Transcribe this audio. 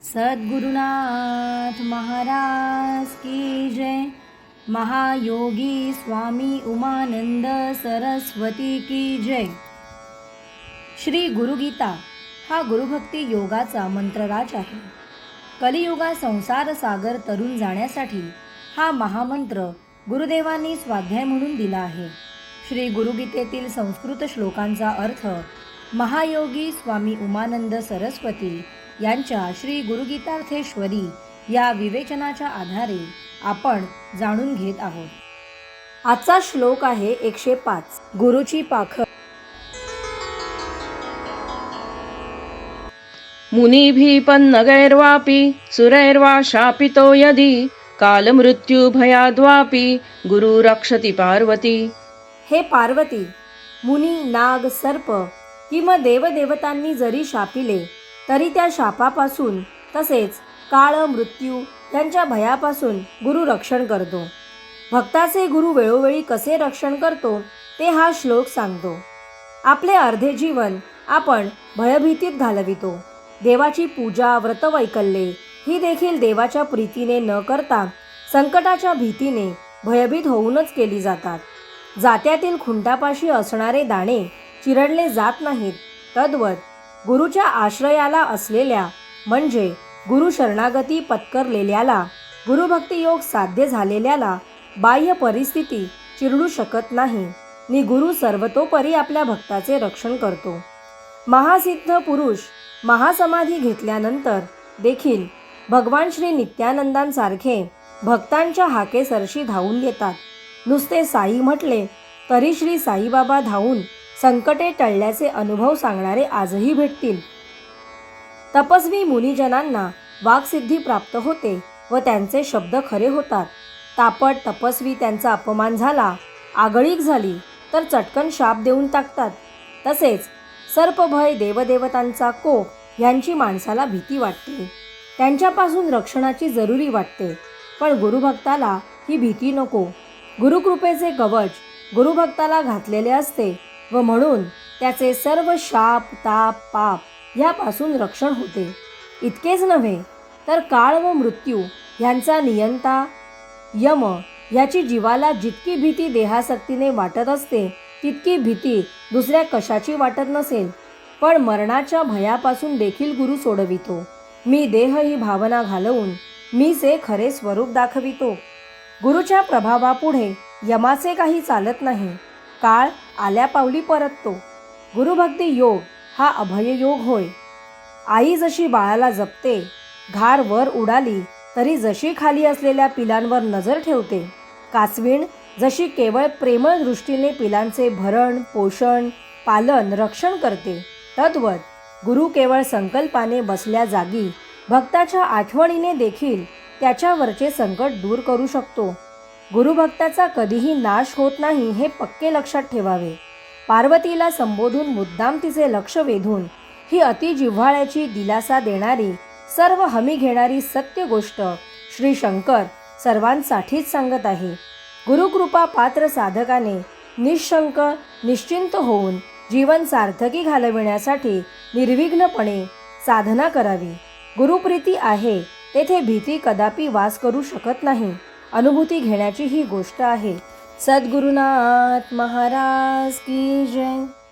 सद्गुरुनाथ महाराज की जय। महायोगी स्वामी उमानंद सरस्वती की जय। श्री गुरुगीता हा गुरुभक्ती योगाचा मंत्रराज आहे। कलियुगा संसार सागर तरून जाण्यासाठी हा महामंत्र गुरुदेवांनी स्वाध्याय म्हणून दिला आहे। श्री गुरुगीतेतील संस्कृत श्लोकांचा अर्थ महायोगी स्वामी उमानंद सरस्वती यांच्या श्री गुरुगीतार्थेश्वरी या विवेचनाच्या आधारे आपण जाणून घेत आहोत। आजचा श्लोक आहे 105। गुरुची पाखर। मुनिभिपन्नगैर्वापि सुरैर्वा शापितो यदि कालमृत्युभयाद्वापि गुरु रक्षति पार्वती। हे पार्वती, मुनी, नाग, सर्प किंवा देवदेवतांनी जरी शापिले तरी त्या शापापासून तसेच काळ, मृत्यू यांच्या भयापासून गुरु रक्षण करतो। भक्ताचे गुरु वेळोवेळी कसे रक्षण करतो ते हा श्लोक सांगतो। आपले अर्धे जीवन आपण भयभीतीत घालवितो। देवाची पूजा, व्रतवैकल्ये ही देखील देवाच्या प्रीतीने न करता संकटाच्या भीतीने भयभीत होऊनच केली जातात। जात्यातील खुंटापाशी असणारे दाणे चिरडले जात नाहीत, तद्वत गुरुच्या आश्रयाला असलेल्या म्हणजे गुरु शरणागती पत्करलेल्याला, गुरुभक्ती योग साध्य झालेल्याला बाह्य परिस्थिती चिरडू शकत नाही नि गुरु सर्वतोपरी आपल्या भक्ताचे रक्षण करतो। महासिद्ध पुरुष महासमाधी घेतल्यानंतर देखील भगवान श्री नित्यानंदांसारखे भक्तांच्या हाकेसरशी धावून येतात। नुसते साई म्हटले तरी श्री साईबाबा धावून संकटे टळल्याचे अनुभव सांगणारे आजही भेटतील। तपस्वी मुनिजनांना वाक्सिद्धी प्राप्त होते व त्यांचे शब्द खरे होतात। तापट तपस्वी त्यांचा अपमान झाला, आगळीक झाली तर चटकन शाप देऊन टाकतात। तसेच सर्पभय, देवदेवतांचा कोप यांची माणसाला भीती वाटते, त्यांच्यापासून रक्षणाची जरुरी वाटते। पण गुरुभक्ताला ही भीती नको। गुरुकृपेचे कवच गुरुभक्ताला घातलेले असते व म्हणून त्याचे सर्व शाप, ताप, पाप यापासून रक्षण होते। इतकेच नव्हे तर काळ व मृत्यू यांचा नियंता यम याची जीवाला जितकी भीती देहासक्तीने वाटत असते तितकी भीती दुसऱ्या कशाची वाटत नसेल। पण मरणाच्या भयापासून देखील गुरु सोडवितो। मी देह ही भावना घालवून मीचे खरे स्वरूप दाखवितो। गुरुच्या प्रभावापुढे यमाचे काही चालत नाही। काळ आल्या पावली परततो। गुरुभक्ती योग हा अभययोग होय। आई जशी बाळाला जपते, घार वर उडाली तरी जशी खाली असलेल्या पिलांवर नजर ठेवते, कासवीण जशी केवळ प्रेमळ दृष्टीने पिलांचे भरण, पोषण, पालन, रक्षण करते, तद्वत गुरु केवळ संकल्पाने बसल्या जागी भक्ताच्या आठवणीने देखील त्याच्यावरचे संकट दूर करू शकतो। गुरुभक्ताचा कधीही नाश होत नाही हे पक्के लक्षात ठेवावे। पार्वतीला संबोधून मुद्दाम तिचे लक्ष वेधून ही अति जिव्हाळ्याची, दिलासा देणारी, सर्व हमी घेणारी सत्य गोष्ट श्री शंकर सर्वांसाठीच सांगत आहे। गुरुकृपा पात्र साधकाने निशंक, निश्चिंत होऊन जीवन सार्थकी घालविण्यासाठी निर्विघ्नपणे साधना करावी। गुरुप्रीती आहे तेथे भीती कदापि वास करू शकत नाही। अनुभूती घेण्याची ही गोष्ट आहे। सद्गुरुनाथ महाराज की जय।